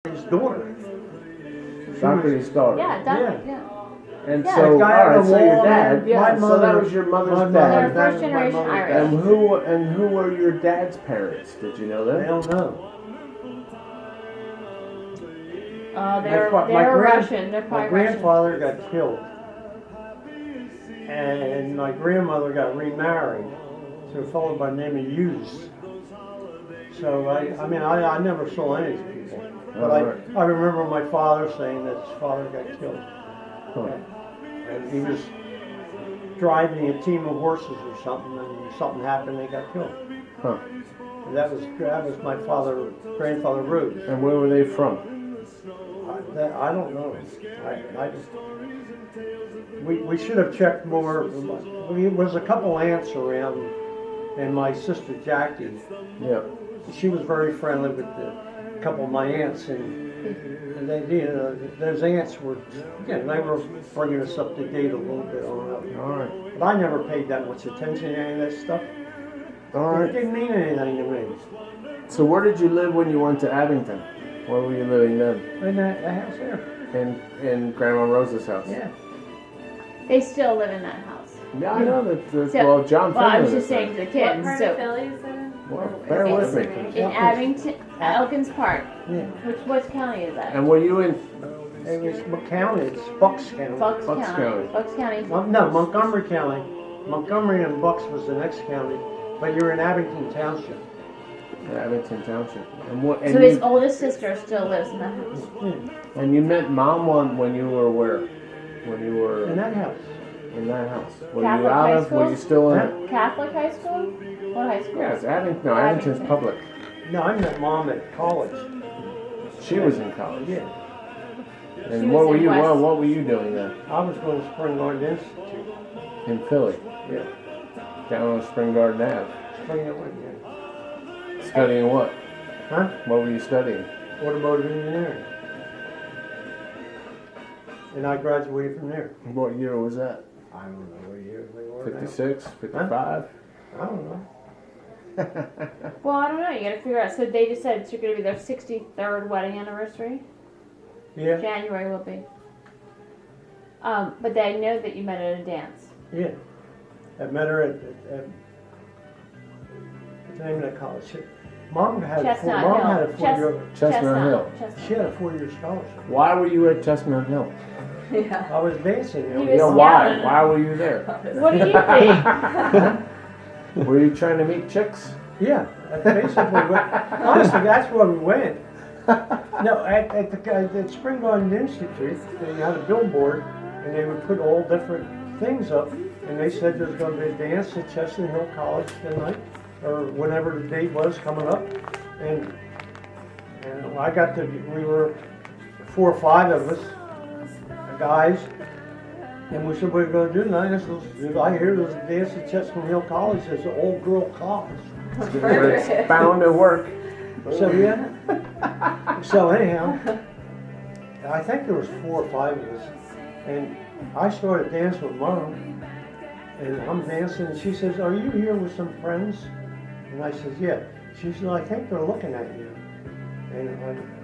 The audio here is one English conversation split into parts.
his daughter. Dockery's daughter. Yeah, Dockery, yeah. And Yeah. so, The all guy on right, the so your wall, dad, my yeah, so mother- that was your my mother's mother- dad. They're that first was my generation mother's Irish. dad. And who were your dad's parents? Did you know I them? don't know. They're My Russian. They're My probably Russian. grandfather got killed, and my grandmother got remarried to a fellow by the name of Hughes. So I never saw any of these people, but I remember my father saying that his father got killed, and he was driving a team of horses or something, and something happened, and they got killed. Huh. And that was my grandfather Ruth. And where were they from? I don't know. We should have checked more. There was a couple aunts around, and my sister Jackie. Yeah. She was very friendly with a couple of my aunts, and they, those aunts were, they were bringing us up to date a little bit on it. All right. But I never paid that much attention to any of that stuff. All It right. didn't mean anything to me. So where did you live when you went to Abington? Where were you living then? In that house there. In Grandma Rosa's house. Yeah. They still live in that house. Yeah, I know that. So- Well, John. Well, I Finley was lives just saying to there. the kids. What part So of Philly is it in? Well, bear with me. in Abington, Elkins Park. Yeah. What county is that? And were you in? It was what county? It's Bucks County. Bucks Bucks County. County. Bucks County. No, Montgomery County. Montgomery and Bucks was the next county, but you're in Abington Township. Abington Township. And what? And So his you, oldest sister still lives in that house. and you met Mom when you were where? When you were In that house. in that house. Were Catholic you out high of? school? Were you still in? Huh? it? Catholic high school? What high school? Yes, Abington. No, Abington's Abington. public. No, I met Mom at college. She was in college. Yeah. And She what was were in you? West. What were you doing then? I was going to Spring Garden Institute. In Philly, Yeah. down on Spring Garden Ave. Spring Garden, yeah. Studying what? Huh? What were you studying? Automotive engineering. And I graduated from there. What year was that? I don't know what year they were. now. 56, 55? I don't know. Well, I don't know. You got to figure out. So they just said it's going to be their 63rd wedding anniversary. Yeah. January will be. But they know that you met at a dance. Yeah. I met her at what's the name of that college? Mom had Chestnut Mom Hill. had a 4-year. Chestnut Hill. Chestnut. She had a 4-year scholarship. Why were you at Chestnut Hill? Yeah. I was dancing there. He Yeah, was why? scouting. Why were you there? What do you think? Were you trying to meet chicks? Yeah, basically. Honestly, that's where we went. No, at Spring Garden Institute, they had a billboard, and they would put all different things up, and they said there's going to be a dance at Chestnut Hill College tonight, or whenever the date was coming up, and I got to. We were 4 or 5 of us, guys. And we said, what are we going to do tonight? I said, I hear there's a dance at Chestnut Hill College. There's an all-girl college. It's bound to work. So, yeah. So, anyhow, I think there was 4 or 5 of us. And I started dancing with Mom. And I'm dancing, and she says, are you here with some friends? And I said, yeah. She said, I think they're looking at you. And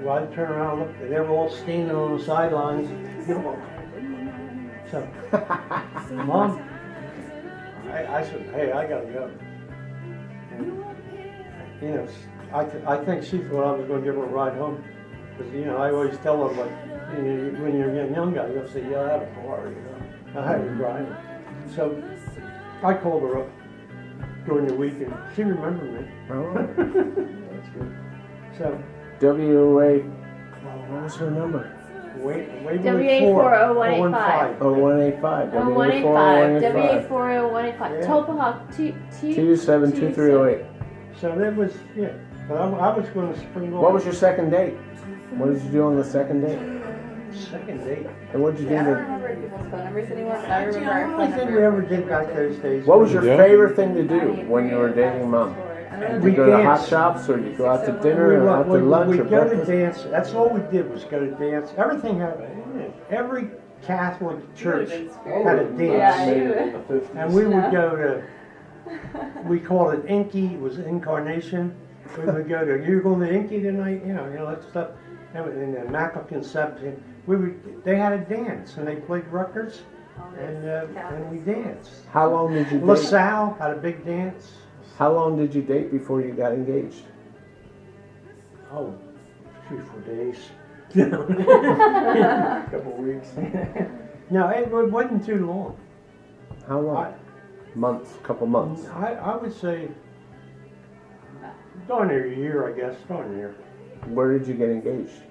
I turned around and looked, and they were all standing on the sidelines. So, Mom, I said, hey, I gotta go. And, I think she thought I was gonna give her a ride home. Because, I always tell her, like, when you're a young guy, you'll say, yeah, I have a car, I had to drive her. So, I called her up during the week, and she remembered me. Oh, That's good. So, WA, what was her number? WA40185. 0185. 0185. WA40185. WA40185. Yeah. Topahawk 272308. So that was, yeah. But I was going to Spring Garden. What was your second date? What did you do on the second date? second date? And what did you do? Yeah, I don't remember people's phone numbers anymore, but I remember our The phone only thing we number. ever did back those days. What was your Yeah. favorite thing to do when you were dating Mom? I Did don't you We go to hot danced. shops or you go out to dinner We or out to lunch we or go to breakfast? dance. That's all we did was go to dance. Everything had, every Catholic church had a dance. Yeah, And we would go to, we called it Inky, it was Incarnation. We would go to, you're going to Inky tonight? You know, that stuff. And Macklin 17, they had a dance, and they played records, and we danced. How long did you date? LaSalle had a big dance. How long did you date before you got engaged? Oh, 3-4 days. Couple of weeks. No, it wasn't too long. How long? Months, couple months. I would say darn near a year, I guess. Darn near. Where did you get engaged?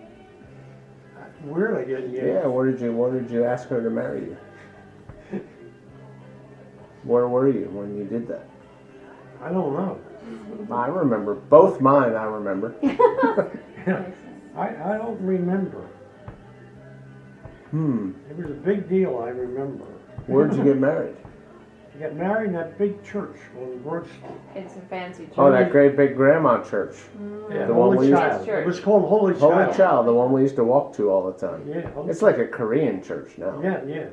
Where did I get engaged? Yeah, where did you ask her to marry you? Where were you when you did that? I don't know. I remember. Both mine, I remember. I don't remember. It was a big deal, I remember. Where'd you get married? I got married in that big church on Broad Street. It's a fancy church. Oh, that great big grandma church. Yeah, The one Holy we used- Child. Church. It was called Holy Holy Child. Child, the one we used to walk to all the time. Yeah, Holy It's like a Korean church now. Yeah.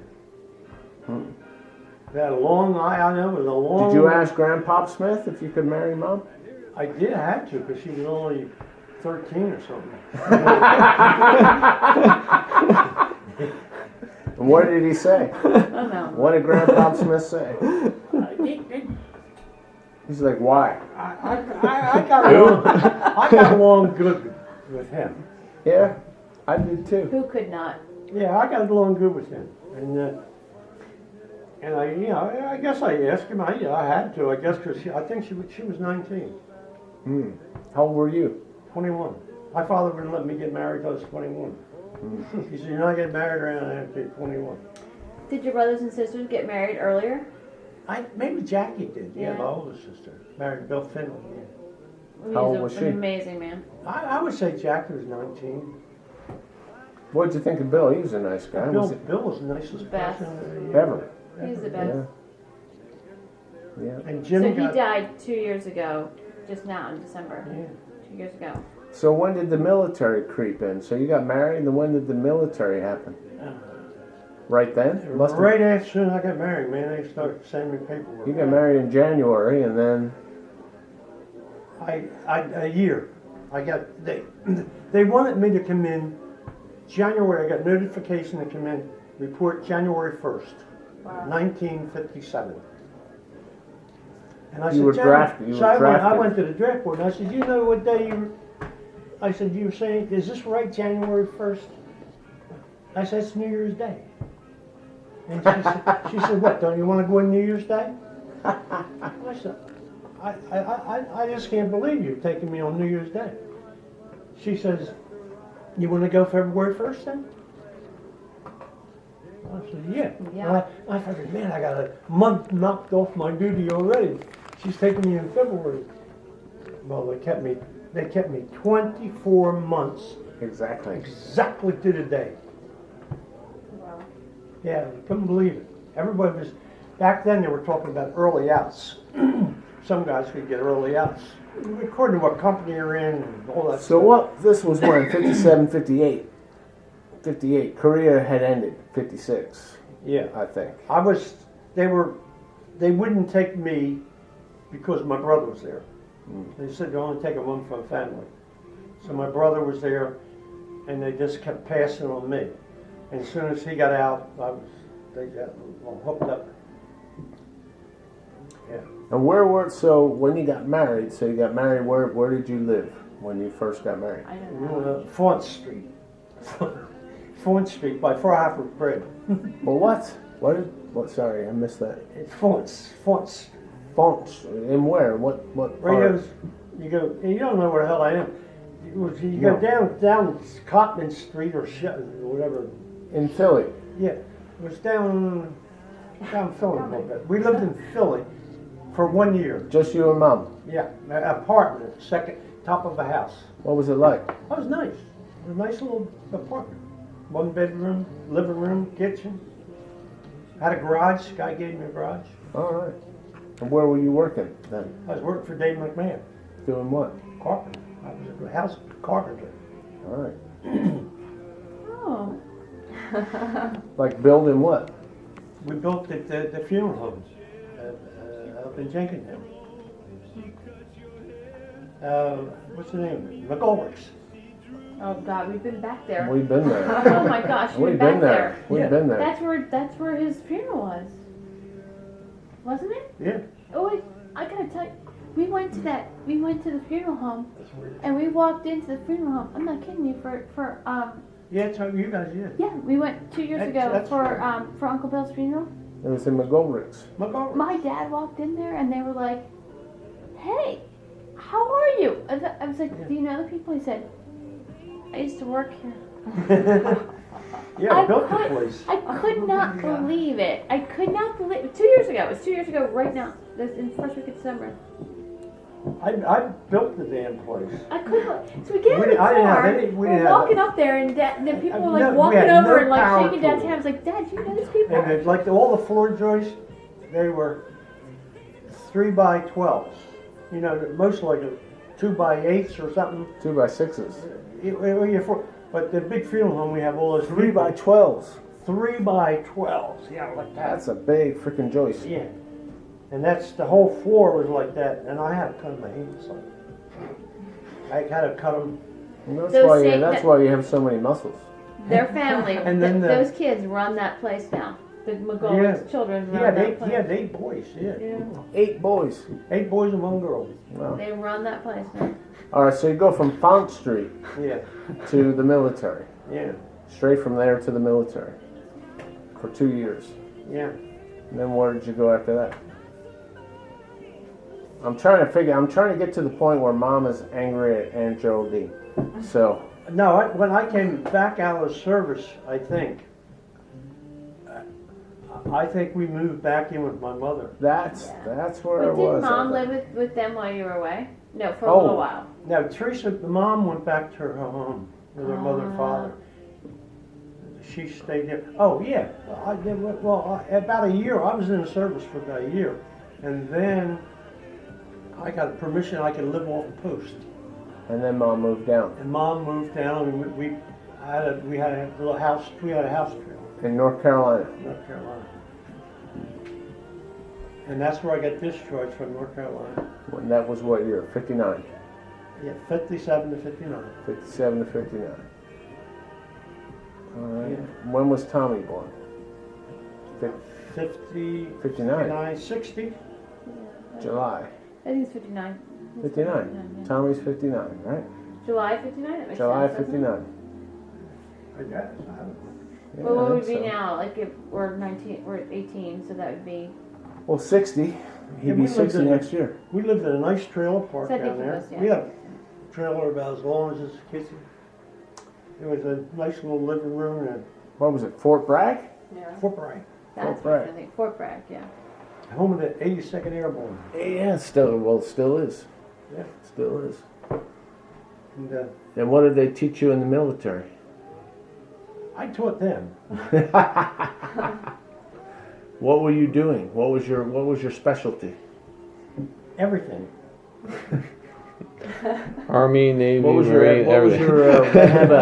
That long, I know, it was a long. Did you ask Grandpop Smith if you could marry Mom? I did, I had to, because she was only 13 or something. And what did he say? Oh, no. What did Grandpop Smith say? He's like, why? I got along good with him. Yeah, I did too. Who could not? Yeah, I got along good with him, and I guess I asked him. I had to, I guess, because I think she was 19, How old were you? 21. My father wouldn't let me get married till I was 21. He said, "You're not getting married around after 21." Did your brothers and sisters get married earlier? Maybe Jackie did. Yeah, Yeah. my older sister married Bill Finley. Yeah. How old He's was an she? amazing man. I would say Jackie was 19. What did you think of Bill? He was a nice guy. Bill Was he? was the nicest Best. person Ever. He's the Yeah. best. Yeah. And So Jimmy he got, died 2 years ago, just now in December. yeah. 2 years ago. So when did the military creep in? So you got married, and when did the military happen? Right then? Must have- Right as soon as I got married, man, they started sending me paperwork. You got married in January, and then A year. They wanted me to come in January. I got notification to come in, report January 1st, 1957. And I You said, were "Jan-" drafted- you So were I drafted. went to the draft board and I said, "You know what day you?" I said, "You were saying, is this right, January 1st?" I said, "It's New Year's Day." And she said, "What? Don't you want to go on New Year's Day?" I said, I just can't believe you've taken me on New Year's Day. She says, "You want to go February 1st then?" I said, "Yeah." Yeah. And I figured, man, I got a month knocked off my duty already. She's taking me in February. Well, they kept me 24 months, exactly. exactly to the day. Wow. Yeah, I couldn't believe it. Everybody was, back then they were talking about early outs. Some guys could get early outs, according to what company you're in and all that So stuff. what? This was when 57, 58. 58. Korea had ended. 56, Yeah, I think. they wouldn't take me because my brother was there. They said they only take one from a family. So my brother was there, and they just kept passing on me. And as soon as he got out, they got hooked up. Yeah. And so when you got married, where did you live when you first got married? I don't know. Font Street. Font Street by Far Bread. Well, what? Sorry, I missed that. It's Fonts. Fonts. In where? What part? Radios. You don't know where the hell I am. You go No. down Cotman Street or whatever. In Philly. Yeah, it was down Philly a little bit. We lived in Philly for 1 year. Just you and Mom. Yeah, an apartment, second top of a house. What was it like? That was nice. It was a nice little apartment. 1 bedroom, living room, kitchen. Had a garage. Guy gave me a garage. All right. And where were you working then? I was working for Dave McMahon, Doing what? carpenter. I was a house carpenter. All right. Oh. Like building what? We built the funeral homes up in Jenkintown. What's the name? McGolrick's. Oh God, we've been back there. We've been there. Oh my gosh, we've been back there. We've Yeah. been there. That's where his funeral was, wasn't it? Yeah. Oh wait, I gotta tell you, we went to the funeral home, That's weird. and we walked into the funeral home. I'm not kidding you. For Yeah, it's how you guys did. yeah, we went 2 years ago That's for Uncle Bill's funeral. It was in McGoldrick's. My dad walked in there, and they were like, "Hey, how are you?" I was like, Yeah. "Do you know the people?" He said, "I used to work here." Yeah, I built the place. I could not believe it. I could not believe 2 years ago. It was 2 years ago right now. This in first week of December. I built the damn place. I couldn't. So we get in the I didn't have car. any- we We're didn't have walking up there, and then people were No, like we walking had over no and like power shaking Dad's tools. hand. I was like, "Dad, do you know these people?" And it, like all the floor joists, they were 3x12s. You know, most like a 2x8s or something. 2x6s. But the big funeral home, we have all those 3x12s. 3x12s. Yeah, like that. That's a big freaking joist. Yeah. And that's the whole floor was like that, and I had to cut my hands like. I had to cut them. And that's Those why. same- That's why you have so many muscles. Their family, And then those kids run that place now. The McGoldrick's children He run had that eight. place. He had 8 boys. Yeah. Yeah. 8 boys. 8 boys and 1 girl. Wow. They run that place now. All right, so you go from Font Street Yeah. to the military. Yeah. Straight from there to the military for 2 years. Yeah. And then where did you go after that? I'm trying to get to the point where Mom is angry at Aunt Geraldine. So, No, when I came back out of service, I think we moved back in with my mother. that's where But it was. did Mom I think. live with them while you were away? No, for a Oh. little while. Now, Teresa, the mom went back to her home with her mother and father. She stayed there. Oh, yeah. About a year. I was in the service for about a year. And then I got permission I could live off the post. And then Mom moved down And Mom moved down, and we had a little house. We had a house trailer in North Carolina. in North Carolina. And that's where I got discharged from North Carolina. When that was what year? 59. Yeah, 57 to 59. 57 to 59. All right. Yeah. When was Tommy born? 50, 59. 60. July. I think it's 59. 59. Yeah. Tommy's 59, right? July 59? That makes July sense, doesn't it? 59. I guess. I don't know. Yeah, Well, I what would think be so. now? Like if we're 19, we're 18, so that would be. Well, 60. Yeah, He'd we be lived 60 in- next year. We lived in a nice trailer park So I down think it there. was, yeah. We had a trailer about as long as this kitchen. It was a nice little living room and What was it? Fort Bragg? Yeah. a Fort Bragg, That's Fort what Bragg. I think. Fort Bragg, yeah. home of the 82nd Airborne. Yeah, still is. Yeah. Still is. And And what did they teach you in the military? I taught them. What were you doing? What was your specialty? Everything. Army, Navy, What was your Marine, what was everything. your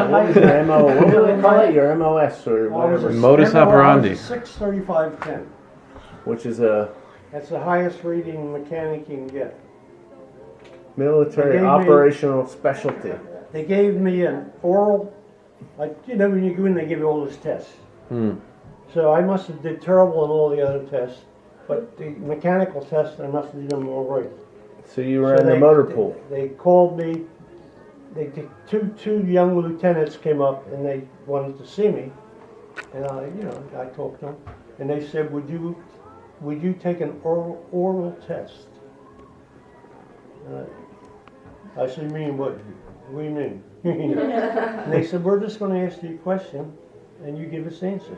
what was your MO? What do they call it? Your MOS or I was whatever, a- Modus I was a operandi. 635-10. which is a That's the highest rating mechanic you can get. military They gave me- operational specialty. They gave me an oral, like, you know, when you go in, they give you all those tests. Hmm. So I must have did terrible in all the other tests, but the mechanical test, I must have done all right. So you were So in the they- motor pool. They called me, two young lieutenants came up and they wanted to see me. And I talked to them, and they said, would you take an oral test? I said, you mean what? What do you mean? And they said, we're just gonna ask you a question, and you give us answers.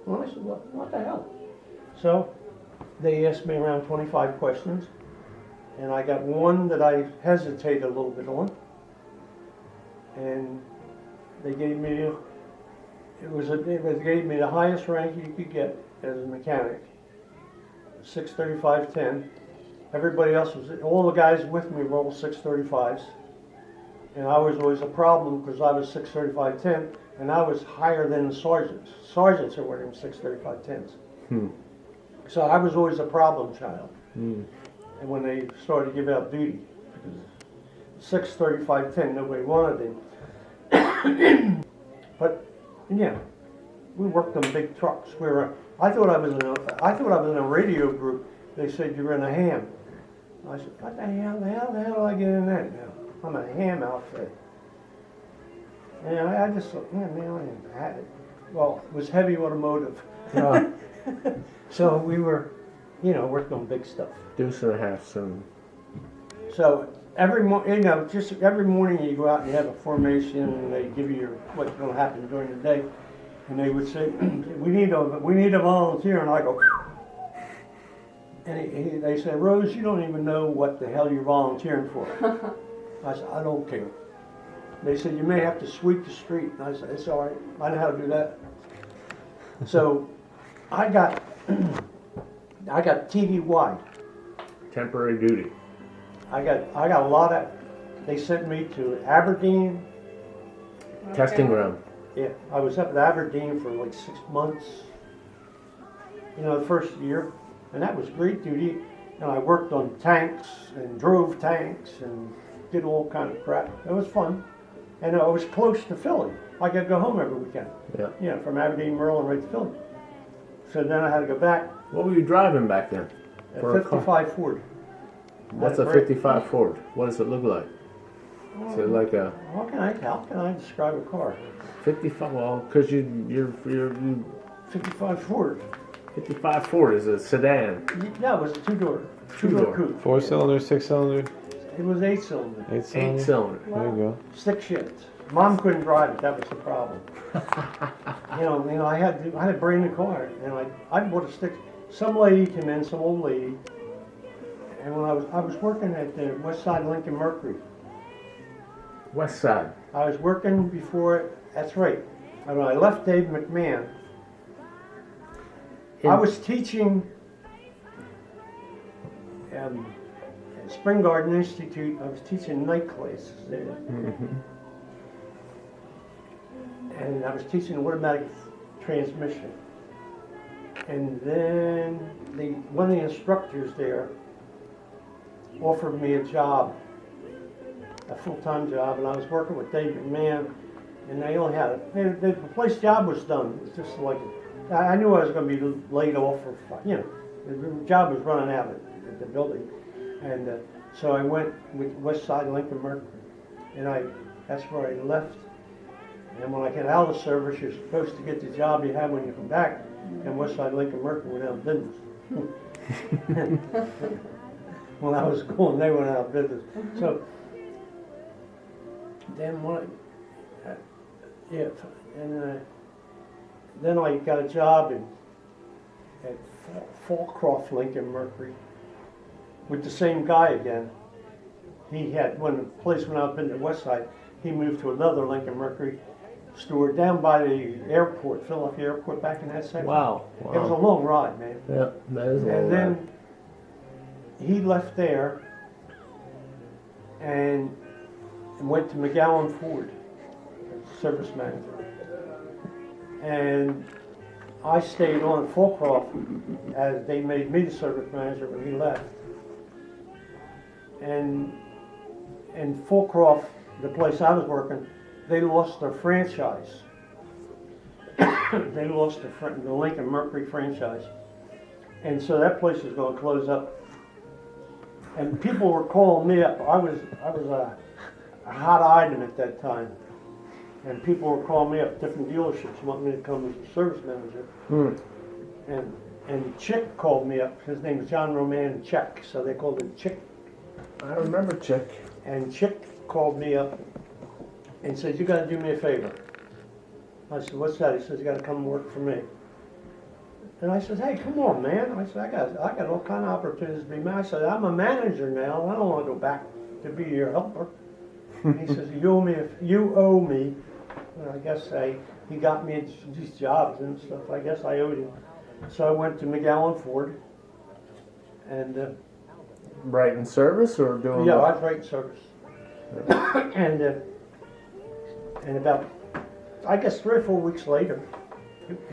Well, I said, what the hell? So, they asked me around 25 questions, and I got one that I hesitated a little bit on. And they gave me, they gave me the highest rank you could get as a mechanic, 635-10. Everybody else all the guys with me were all 635s. And I was always a problem because I was 635-10, and I was higher than the sergeants. Sergeants are wearing 635-10s. Hmm. So I was always a problem child. Hmm. And when they started to give out duty, 635-10, nobody wanted it. But yeah, we worked on big trucks. I thought I was in a radio group. They said you're in a ham. I said, what the hell do I get in that now? I'm a ham outfit. And I just thought, yeah, man, it was heavy automotive. Oh, So we were, working on big stuff. deuce and a half soon. So every morning you go out and you have a formation, and they give you what's going to happen during the day, and they would say, we need a volunteer, and I go, and they say, Rose, you don't even know what the hell you're volunteering for. I said, I don't care. They said, you may have to sweep the street. And I said, it's all right. I know how to do that. So I got TV wide. Temporary duty. I got a lot of, they sent me to Aberdeen. Testing ground. Yeah, I was up at Aberdeen for like 6 months, the first year, and that was great duty. And I worked on tanks and drove tanks and did all kind of crap. It was fun. And I was close to Philly. I could go home every weekend. Yeah. From Aberdeen, Maryland, right to Philly. So then I had to go back. What were you driving back then? A For a car? 55 Ford. What's Had a brake. 55 Ford? What does it look like? Is it like a How can I describe a car? 55? Well, because you're 55 Ford. 55 Ford is a sedan. Yeah, it was a two-door Two-door. coupe. 4-cylinder, 6-cylinder, It was 8-cylinder. 8-cylinder. 8-cylinder. There you go. Stick shift. Mom couldn't drive it. That was the problem. I had to bring the car, and I bought a stick. Some lady came in, some old lady, and when I was working at the West Side Lincoln Mercury. West Side. I was working before. That's right. And when I left Dave McMahon, I was teaching at Spring Garden Institute. I was teaching night classes there. And I was teaching automatic transmission. And then one of the instructors there offered me a job, a full-time job, and I was working with Dave McMahon, and they only had the place job was done. It was just like, I knew I was going to be laid off, the job was running out at the building. And so I went with West Side Lincoln Mercury, and that's where I left. And when I get out of the service, you're supposed to get the job you have when you come back, and West Side Lincoln Mercury went out of business. When I was going, they went out of business. So then then I got a job at Fallcroft Lincoln Mercury with the same guy again. He had, when the place went out in the West Side, he moved to another Lincoln Mercury store down by the airport, Philadelphia Airport, back in that section. Wow. It was a long ride, man. Yeah, that is a long And ride. then he left there and went to McGowan Ford as service manager. And I stayed on at Fallcroft as they made me the service manager when he left. And Fallcroft, the place I was working, they lost their franchise. They lost the Lincoln Mercury franchise. And so that place is going to close up. And people were calling me up. I was a hot item at that time. And people were calling me up, different dealerships, wanting me to come as a service manager. And Chick called me up. His name was John Roman Chick, so they called him Chick. I remember Chick. And Chick called me up and said, you got to do me a favor. I said, what's that? He says, you got to come work for me. And I said, hey, come on, man. I said, I got all kind of opportunities to be man. I said, I'm a manager now. I don't want to go back to be your helper. And he says, you owe me. And I guess he got me these jobs and stuff. I guess I owed him. So I went to McGowan Ford. And Right in service or doing yeah, what? I was right in service. And about, I guess 3 or 4 weeks later,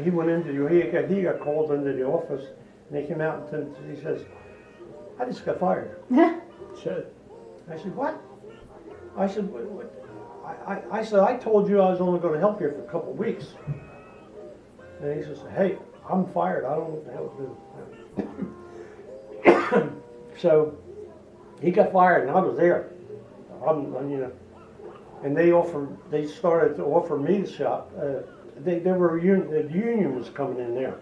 he went into he got called into the office, and he came out and he says, I just got fired. Shit. I said, what? I said, what? I said, I told you I was only gonna help you for a couple of weeks. And he says, hey, I'm fired, I don't know what the hell to do. So, he got fired and I was there. You know, and they started to offer me the shop. The union was coming in there.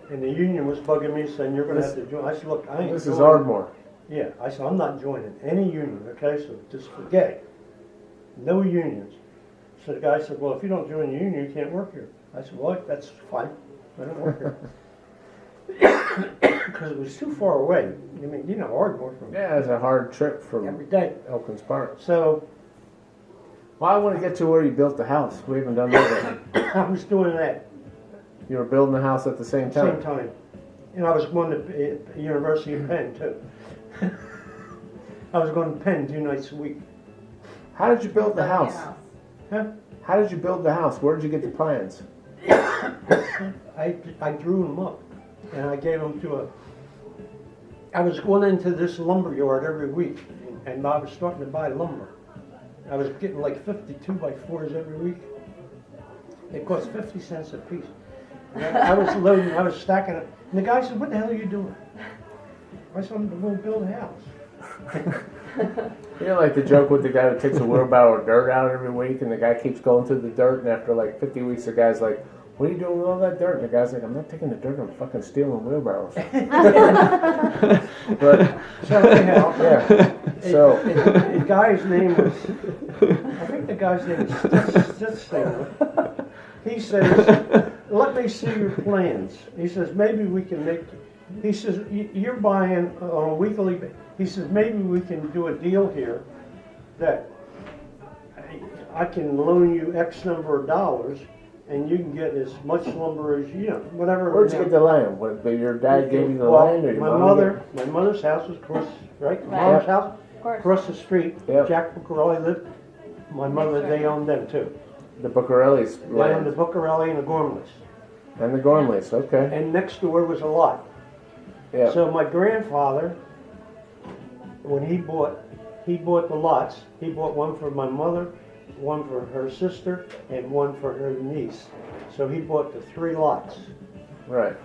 And the union was bugging me saying, you're gonna have to join. I said, look, I ain't This is joining." Ardmore. Yeah, I said, I'm not joining any union, okay, so just forget it. No unions. So the guy said, well, if you don't join the union, you can't work here. I said, well, that's fine, I don't work here. Because it was too far away. I mean, you know, Ardmore from Yeah, it's a hard trip from every day. Elkins Park. So Well, I want to get to where you built the house. We haven't done that yet. I was doing that You were building the house at the same at the time. same time. And I was going to University of Penn, too. I was going to Penn 2 nights a week. How did you build the house? Huh? How did you build the house? Where did you get the plans? I drew them up, and I gave them to I was going into this lumber yard every week, and I was starting to buy lumber. I was getting like 52 by 4s every week. It cost 50 cents a piece. And I was loading, I was stacking it, and the guy said, what the hell are you doing? I said, I'm going to build a house. You know, like the joke with the guy who takes a wheelbarrow of dirt out every week, and the guy keeps going through the dirt, and after like 50 weeks, the guy's like, what are you doing with all that dirt? And the guy's like, I'm not taking the dirt, I'm fucking stealing wheelbarrows. But, So anyhow, yeah, so, the guy's name was, I think the guy's name was Stitzler. He says, let me see your plans. He says, maybe we can make, he says, you're buying on a weekly basis. He says, maybe we can do a deal here that I can loan you X number of dollars and you can get as much lumber as, you know, whatever. where'd you get the land? What, your dad gave you the Well, land, or your mom gave- my mother's house was across, right? My Right. mom's house, Of course. across the street. Yep. Jack Bucarelli lived. My mother, they owned them too. The Bucarelli's They owned the land. Bucarelli and the Gormleys. And the Gormleys, okay. And next door was a lot. Yeah, So my grandfather, when he bought the lots. He bought one for my mother, one for her sister, and one for her niece. So he bought the 3 lots. right.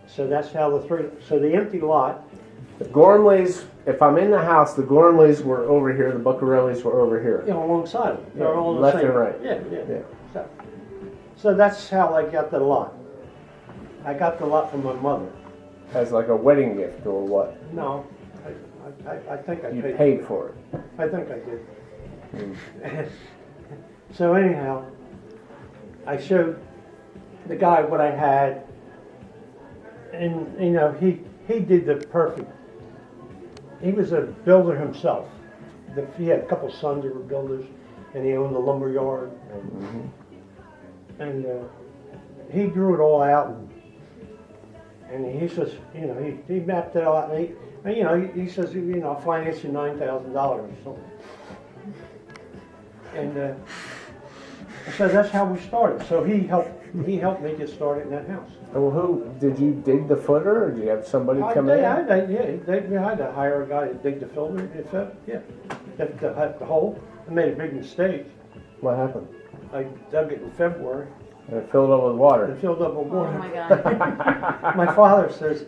So that's how so the empty lot, The Gormleys, if I'm in the house, the Gormleys were over here, the Bucarellis were over here. you know, alongside them. They're Yeah, all the left same. and right. Yeah. Yeah. So that's how I got the lot. I got the lot from my mother. As like a wedding gift or what? No, I think I You paid. paid for it. I think I did. So anyhow, I showed the guy what I had, and you know he did the perfect. He was a builder himself. He had a couple sons that were builders, and he owned a lumber yard, and he drew it all out, and he says, you know, he mapped it all out, and you know, he says, you know, I'll finance you $9,000 or something. And so that's how we started. So he helped me get started in that house. Well, who did you dig the footer, or did you have somebody come in? We had to hire a guy to dig the filter. The hole. I made a big mistake. What happened? I dug it in February And it filled up with water. and filled up with Oh water. my god. My father says,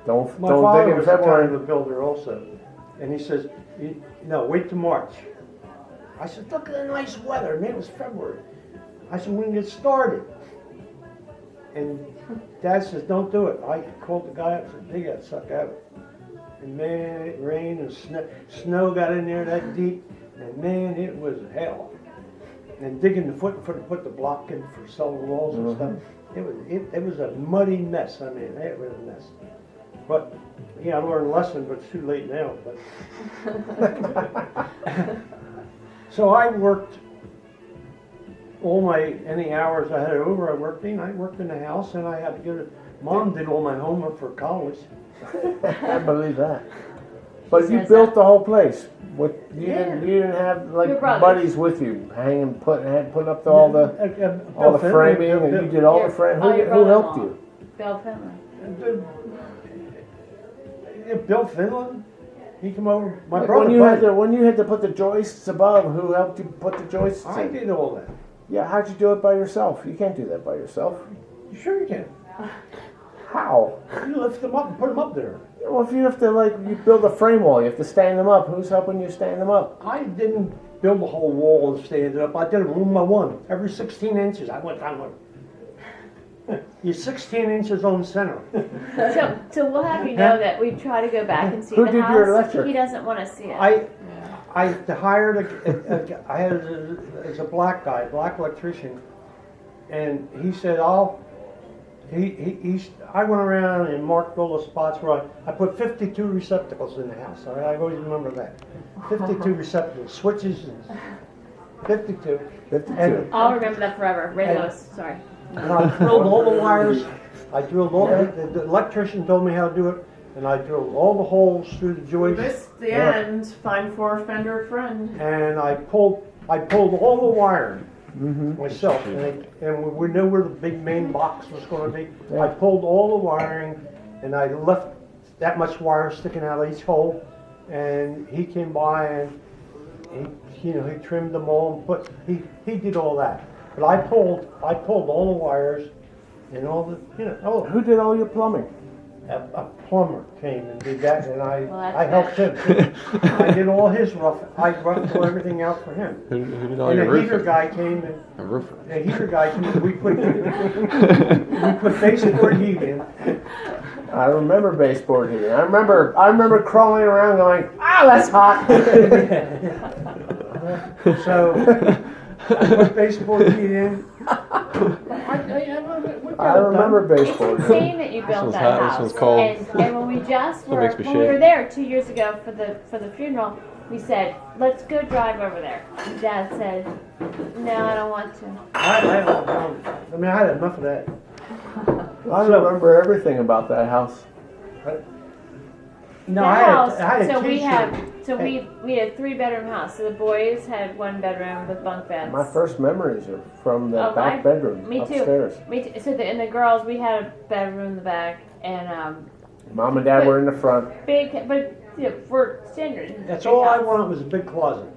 Don't my dig father in was a kind of February. a builder also, and he says, no, wait till March. I said, look at the nice weather, man, it was February. I said, we can get started. And Dad says, don't do it. I called the guy up and said, dig that suck out. And man, it rained and snow got in there that deep, and man, it was hell. And digging the foot to put the block in for cellar walls and stuff, it was a muddy mess. I mean, it was a mess. But yeah, I learned a lesson, but it's too late now. But so I worked any hours I had over. I worked in the house, and I had to go to. Mom did all my homework for college. I believe that. But you Says built that. the whole place. You Yeah. didn't have like Your brothers. buddies with you hanging, putting up all the framing, and you did all the frame. Oh, your Who helped brother-in-law. you? Bill Finley. Bill Finland, He come over. My Like brother. when you had to put the joists above, who helped you put the joists I in? did all that. Yeah, how'd you do it by yourself? You can't do that by yourself. Sure you can. How? You lift them up and put them up there. Well, if you have to, like, you build a frame wall, you have to stand them up. Who's helping you stand them up? I didn't build a whole wall and stand it up. I did it one by one. Every 16 inches, I went down. You're 16 inches on center. So we'll have you know that we try to go back and see Who the did house. your electric? He doesn't want to see it. I hired I had a black guy, black electrician, and he said, I went around and marked all the spots where I put 52 receptacles in the house. All right, I always remember that. 52 receptacles, switches, and 52. 52. And, I'll remember that forever. Ray And- Lewis, sorry. and I drilled all the wires. I drilled all the electrician told me how to do it, and I drilled all the holes through the joists. This the end. Find for fender friend. And I pulled all the wiring myself, and we knew where the big main box was going to be. Yeah. I pulled all the wiring, and I left that much wire sticking out of each hole. And he came by and he trimmed them all and he did all that. But I pulled all the wires and all the Who did all your plumbing? a plumber came and did that, and Well, that's I helped him. I did all his I roughed everything out for him. Who did all And your a heater roofing? guy came and A roofer. the heater guy came and we put baseboard heat in. I remember baseboard heating. I remember crawling around going, that's hot. So I put baseboard heat in. I remember It's baseboard. insane that you built one's that hot, this house. one's cold. And when we just What were makes me when we shake? were there 2 years ago for the funeral, we said, let's go drive over there. Dad said, no, I don't want to. I had enough of that. I remember everything about that house. No, The I house, had a so we t-shirt. had we had a 3-bedroom house. So the boys had 1 bedroom with bunk beds. My first memories are from the Oh, back bedroom me too. upstairs. Me too. So and the girls, we had a bedroom in the back and Mom and Dad were in the front. big, but for standard. That's big all I house. wanted was a big closet.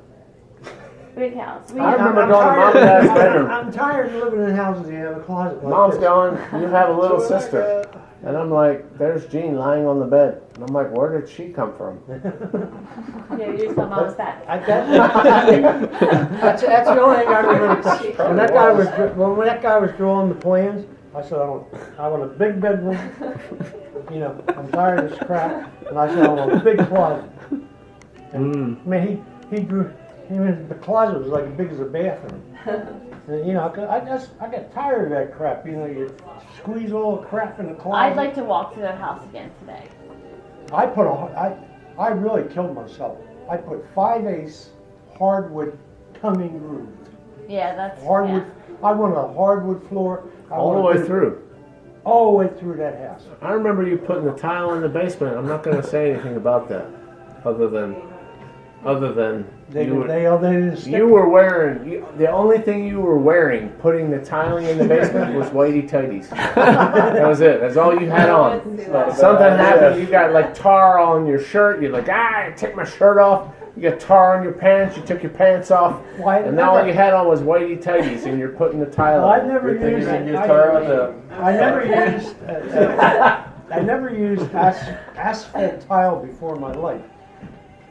Big house. I remember going to Mom and Dad's bedroom. I'm tired of living in houses that have a closet like Mom's this. going, you have a little sister. And I'm like, there's Jean lying on the bed. And I'm like, where did she come from? Yeah, you just thought mom was fat. That's the only thing I remember. When that guy was drawing the plans, I said, I want a big bedroom. I'm tired of this crap. And I said, I want a big closet. And he drew. The closet was like as big as a bathroom. And, I got tired of that crap. You squeeze all the crap in the closet. I'd like to walk through their house again today. I really killed myself. I put 5/8 hardwood tonguing roof. Yeah, that's Hardwood. I want a hardwood floor. All the way through. All the way through that house. I remember you putting the tile in the basement. I'm not going to say anything about that, other than They you didn't stick. were wearing the only thing you were wearing, putting the tiling in the basement, was whitey tighties. That was it. That's all you had on. Something happened. You got like tar on your shirt. You're like, I take my shirt off. You got tar on your pants. You took your pants off, and now all you had on was whitey tighties, and you're putting the tile. I never used. I never used asphalt tile before in my life.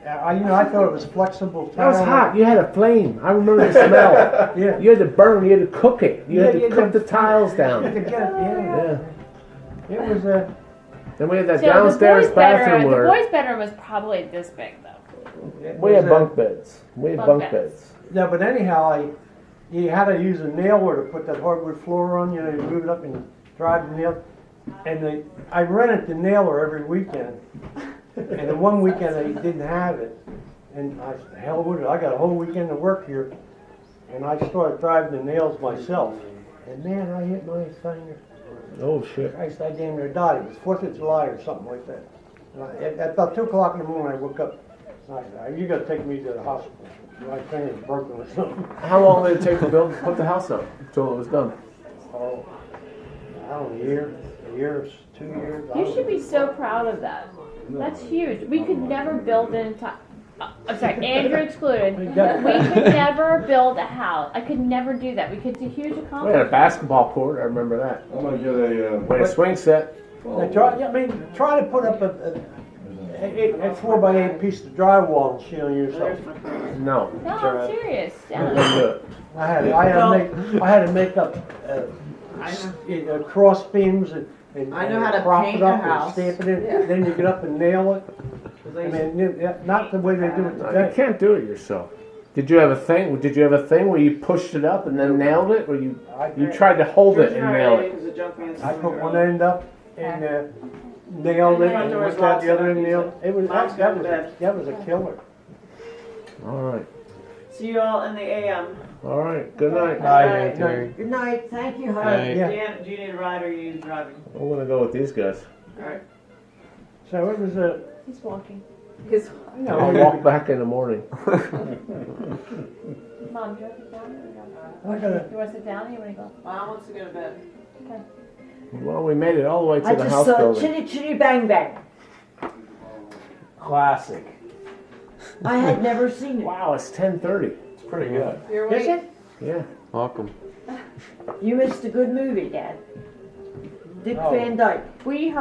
I thought it was flexible That tile. was hot. You had a flame. I remember the smell. Yeah. You had to burn. You had to cook it. You had to Yeah, cook the tiles To down. get it, Yeah. It was Then we had that So downstairs the boys' bedroom. bathroom The where boys' bedroom was probably this big though. we had bunk beds. We had Bunk bunk beds. beds. No, but anyhow, you had to use a nailer to put that hardwood floor on. You move it up and drive the nail. And I rented the nailer every weekend. And then one weekend I didn't have it. And I said, hell with it, I got a whole weekend to work here. And I started driving the nails myself. And man, I hit my finger. Oh shit. Christ, I damn near died. It was 4th of July or something like that. And at about 2 o'clock in the morning, I woke up. And I said, you got to take me to the hospital. My finger's broken or something. How long did it take to put the house up until it was done? Oh, I don't know, a year. a year, 2 years. You should be so proud of that. That's huge. We could never build an entire. I'm sorry, Andrew excluded. We could never build a house. I could never do that. We could do huge We had a accomplishments. basketball court. I remember that. I'm gonna get a, We had a swing set. Try to put up a 4x8 piece of drywall and shit on yourself. No, No, I'm serious. I Yeah. couldn't do it. I had to make up cross beams and I know how to prop paint it up a house. and stamp it in. Then you get up and nail it. I mean, not the way they do it No, you today. can't do it yourself. Did you have a thing? Did you have a thing where you pushed it up and then nailed it, or you tried to hold it and nail it? I put one end up and nailed it, and looked at the other end nailed. It was that was a killer. All right, See you all in the AM. all right. Good night. Aye, Good night, thank you, Aye. honey. Yeah. Dan, do you need a ride or are you driving? I'm gonna go with these guys. Alright. So it was a. He's walking. I'll walk back in the morning. Mom, do you want to sit down? Or I gotta. you want to sit down or you want to go? Mom wants to go to bed. Well, we made it all the way to I the just house saw building. Chitty Chitty Bang Bang. Classic. I had never seen it. Wow, it's 10:30. It's pretty good. You're Is waiting. it? Yeah. Welcome. You missed a good movie, Dad. Dick Oh. Van Dyke. We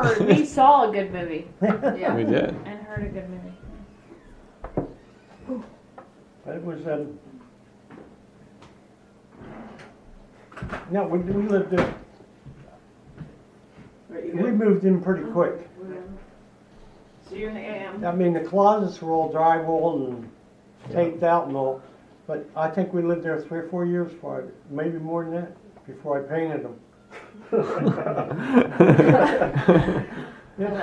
saw a good movie Yeah. We did. and heard a good movie. It was no, we lived there. Right, you We good? moved in pretty quick. See you in the AM. I mean, the closets were all drywall and taped out and all, but I think we lived there 3 or 4 years before, maybe more than that, before I painted them. The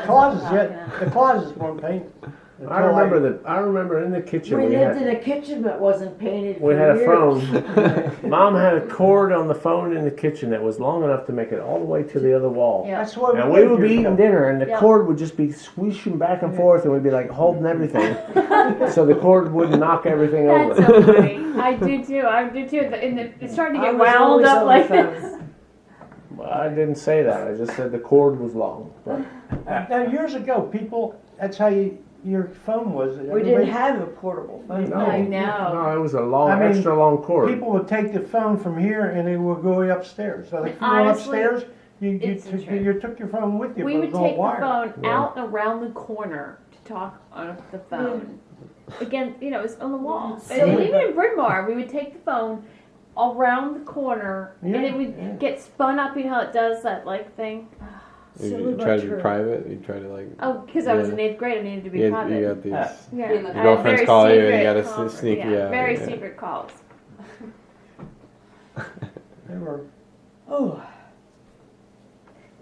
closets weren't painted. I remember in the kitchen We we lived had in a kitchen that wasn't painted we for had a years. phone. Mom had a cord on the phone in the kitchen that was long enough to make it all the way to the other wall. Yeah. That's why And we lived would be here. eating dinner, and the Yeah. cord would just be swishing back and forth, and we'd be like holding everything, so the cord wouldn't knock everything That's over. so funny. I do too. It's starting to I get was wound always up on like the phone. this. Well, I didn't say that. I just said the cord was long. But Now, years ago, that's how your phone was. We didn't have a portable phone. I know. No, it was a long, I mean, extra long cord. People would take the phone from here and they would go upstairs. So if you were Honestly, upstairs, you it's the truth. you took your phone with you. We but it would was all take the wired. phone Yeah. out and around the corner to talk on the phone. Again, it was on the wall. And even in Bryn Mawr, we would take the phone around the corner Yeah, and it would yeah. get spun up. You know how it does that thing? You try to be private. You try to like. Oh, because I was Yeah. in 8th grade, I needed to be You private. got these. Yeah. Your I had girlfriends very call you and you secret gotta calls. sneak Yeah, you out. very yeah. secret calls. They were. Oh,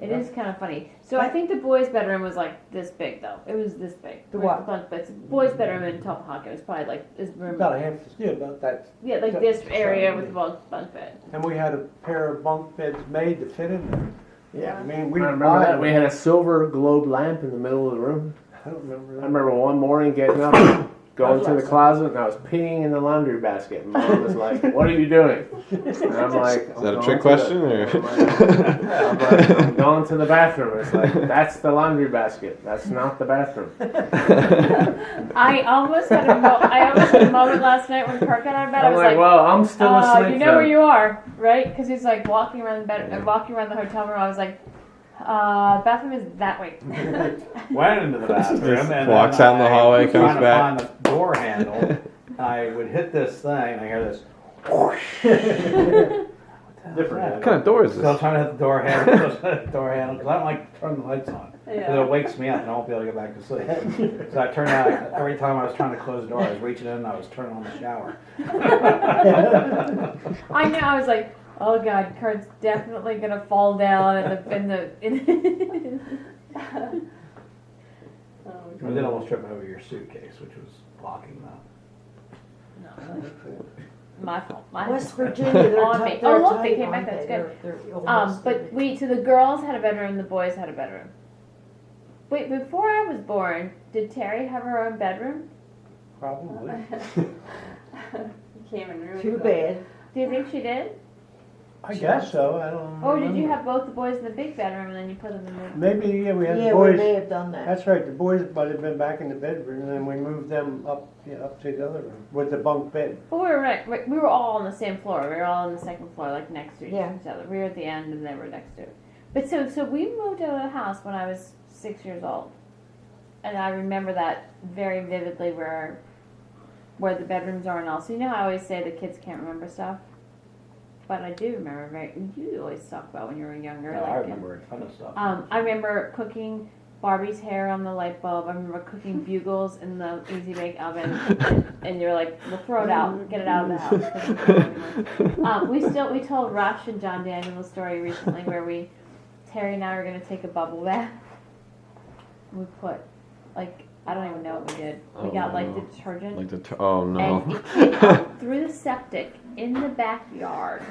It is kind of funny. So I think the boys' bedroom was like this big, though. It was this big. The what? Bunk beds. Boys' bedroom in Tomahawk. It was probably like this room. About a half, yeah, about that. Yeah, like this area with the bunk bed. And we had a pair of bunk beds made to fit in there. Yeah. I mean, I we remember that. We had a silver globe lamp in the middle of the room. I don't remember I that. remember one morning getting up, going to the closet, and I was peeing in the laundry basket. And Mom was like, "What are you doing?" And I'm like, Is that a trick question or? I'm going to the bathroom. It's like, that's the laundry basket. That's not the bathroom. I almost had a moment last night when Kirk got out of bed. I I'm was like, like, well, I'm still asleep. you know then. where you are, right? Because he's like walking around the bed, walking around the hotel room. I was like, bathroom is that way. Went into the bathroom and Walks then out in the hallway, I was comes trying to back. find the door handle. I would hit this thing and I hear this. Different. What kind of door is So I'm this? trying to hit the door handle, because I don't like to turn the lights on. Because it wakes me up and I won't be able to get back to sleep. So I turned out, every time I was trying to close the door, I was reaching in and I was turning on the shower. I know. I was like, oh god, Kurt's definitely gonna fall down in the. I did almost trip over your suitcase, which was blocking My fault. My West fault. Virginia, they're On me. tight- they're Oh, look, they tight came on back, that's that. good. They're almost- But so the girls had a bedroom, the boys had a bedroom. Wait, before I was born, did Terry have her own bedroom? Probably. Too bad. Do you think she did? I guess so, I don't know. Or did you have both the boys in the big bedroom and then you put them in the? Maybe, yeah, we had the Yeah, we may boys, have done that. that's right, the boys might have been back in the bedroom, and then we moved them up, up to the other room, with the bunk bed. But we were right, we were all on the same floor. We were all on the second floor, like next to each Yeah. other. We were at the end and they were next to it. But so we moved out of the house when I was 6 years old, and I remember that very vividly where the bedrooms are and all. So you know how I always say the kids can't remember stuff, but I do remember. You always talk about when you were younger. Yeah, like, I remember a ton of stuff. I remember cooking Barbie's hair on the light bulb. I remember cooking bugles in the Easy Bake Oven, and you're like, "We'll throw it out, get it out of the house." We told Rush and John Daniel a story recently where Terry and I were gonna take a bubble bath. We put I don't even know what we did. We got no. detergent. Oh no. And it came out through the septic in the backyard.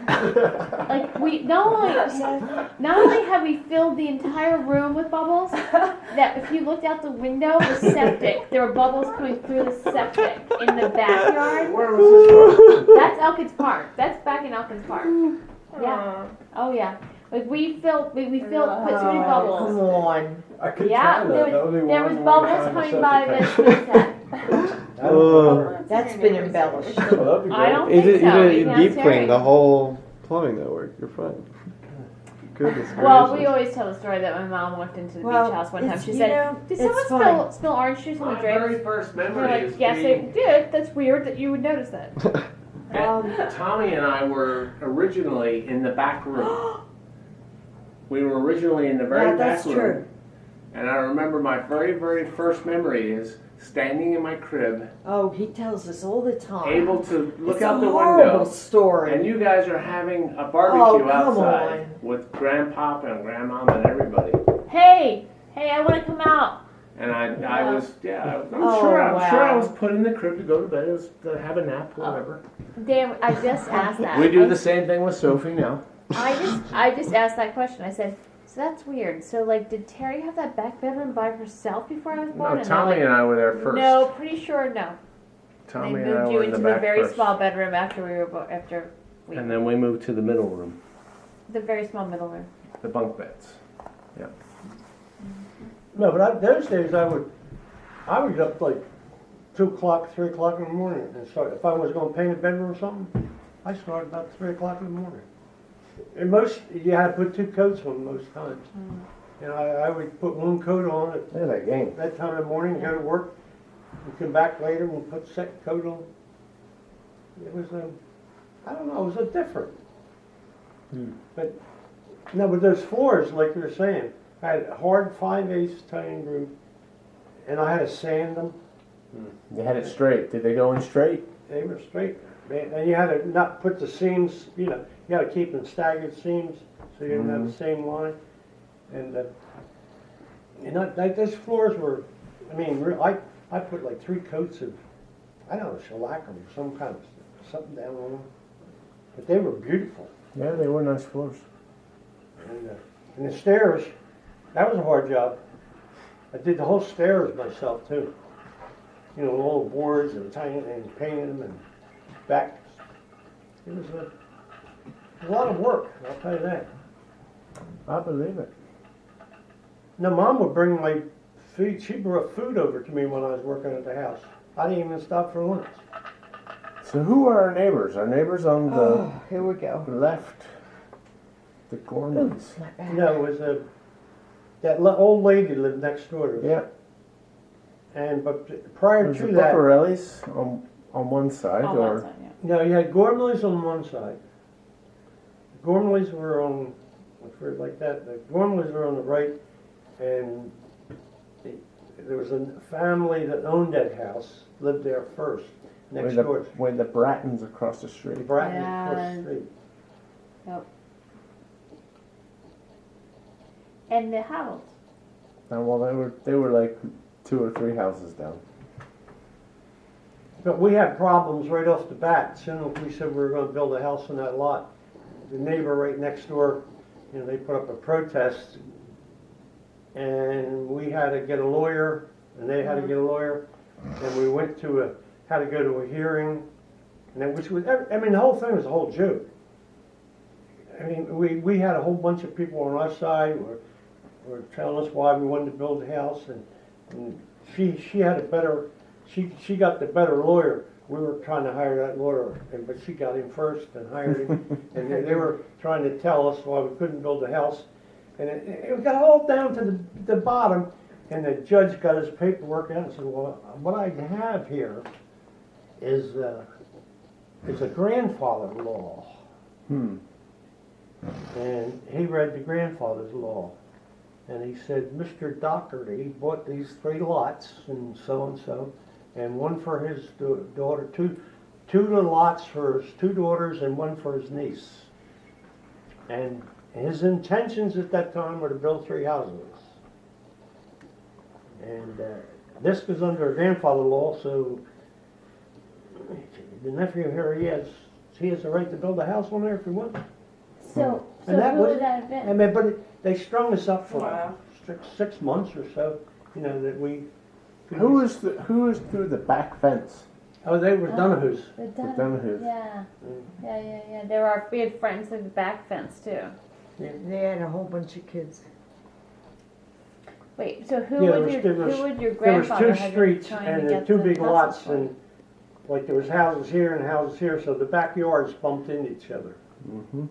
We not only have we filled the entire room with bubbles, that if you looked out the window, the septic, there were bubbles coming through the septic in the backyard. Where was this from? That's Elkins Park. That's back in Elkins Park. Yeah. Oh yeah. We put so many bubbles. Come on. I could Yeah, there was bubbles coming by this. That's been embellished. I don't You think so. did Yeah, deep Terry. clean the whole plumbing network. You're fine. Goodness Well, we gracious. always tell the story that my mom walked into the Well, beach house one time. it's- She you said, know, "Did it's someone fine. spill orange juice on the My drain?" very first We're memory is like, "Yes, being, it did. That's weird that you would notice that." Tommy and I were originally in the back room. We were originally in the very Yeah, back that's room. true. And I remember my very, very first memory is standing in my crib, Oh, he tells us all the time. able to look it's out the a horrible window, story. and you guys are having a barbecue Oh, come outside on. with Grandpop and Grandmom and everybody. Hey, I want to come out. And I was, I'm Oh, sure I wow. was put in the crib to go to bed, to have a nap, whatever. Damn, I just asked that. We do the same thing with Sophie now. I just asked that question. I said, "So that's weird. So did Terry have that back bedroom by herself before I was born?" No, And Tommy they're and I were there like, first. "No, pretty sure no. Tommy They and I moved you were in into the the back very first. small bedroom after we And then we moved to the middle room, the very small middle room." the bunk beds. No, but those days I would get up 2 o'clock, 3 o'clock in the morning and start. If I was going to paint a bedroom or something, I started about 3 o'clock in the morning. And you had to put 2 coats on most times. And I would put 1 coat on at Look at that game. that time in the morning, go to work, and come back later and put the second coat on. It was I don't know, it was different. But no, but those floors, like you're saying, I had hard 5/8 titanium groove, and I had to sand them. They had it straight. Did they go in straight? They were straight. And you had to not put the seams, you got to keep them staggered seams so you didn't have the same line. And those floors were, I put 3 coats of, I don't know, shellac or some kind of something down on them. But they were beautiful. Yeah, they were nice floors. And the stairs, that was a hard job. I did the whole stairs myself too. All the boards and painting them and back. It was a lot of work, I'll tell you that. I believe it. Now, Mom would bring my food. She brought food over to me when I was working at the house. I didn't even stop for lunch. So who are our neighbors? Our neighbors on the Oh, here we go. left, the Gormans. No, it was that old lady lived next door to us. Yeah, But prior there's to the that, Buccarellis on one side, On or one side, yeah. no, you had Gormley's on one side. Gormley's were on, like that. The Gormley's were on the right, and there was a family that owned that house, lived there first, next door. with the Brattons across the street. Bratton across the street. Yep. And the Harold. And well, they were like 2 or 3 houses down. But we had problems right off the bat. As soon as we said we were going to build a house on that lot, the neighbor right next door, they put up a protest, and we had to get a lawyer, and they had to get a lawyer, and we went had to go to a hearing, and which was, the whole thing was a whole joke. I mean, we had a whole bunch of people on our side were telling us why we wanted to build a house, and she had a better, she got the better lawyer. We were trying to hire that lawyer, but she got him first and hired him, and they were trying to tell us why we couldn't build a house, and it got all down to the bottom, and the judge got his paperwork out and said, well, what I have here is a grandfather law. And he read the grandfather's law. And he said, Mr. Doherty bought these 3 lots and so, and one for his daughter, two lots for his 2 daughters and one for his niece. And his intentions at that time were to build 3 houses. And this was under a grandfather law, so the nephew here, he has the right to build a house on there if he wants. So And that who was- would that have been? I mean, but they strung us up for Wow. 6 months or so, that we. Who is through the back fence? Oh, they were Donahue's. The Donahues. Yeah. Mm. Yeah. We had friends with the back fence too. They had a whole bunch of kids. Wait, so who Yeah, would there was your There was grandfather 2 have been streets trying and to the get 2 the big houses lots, for? and like there was houses here and houses here, so the backyards bumped into each other. Mm-hmm.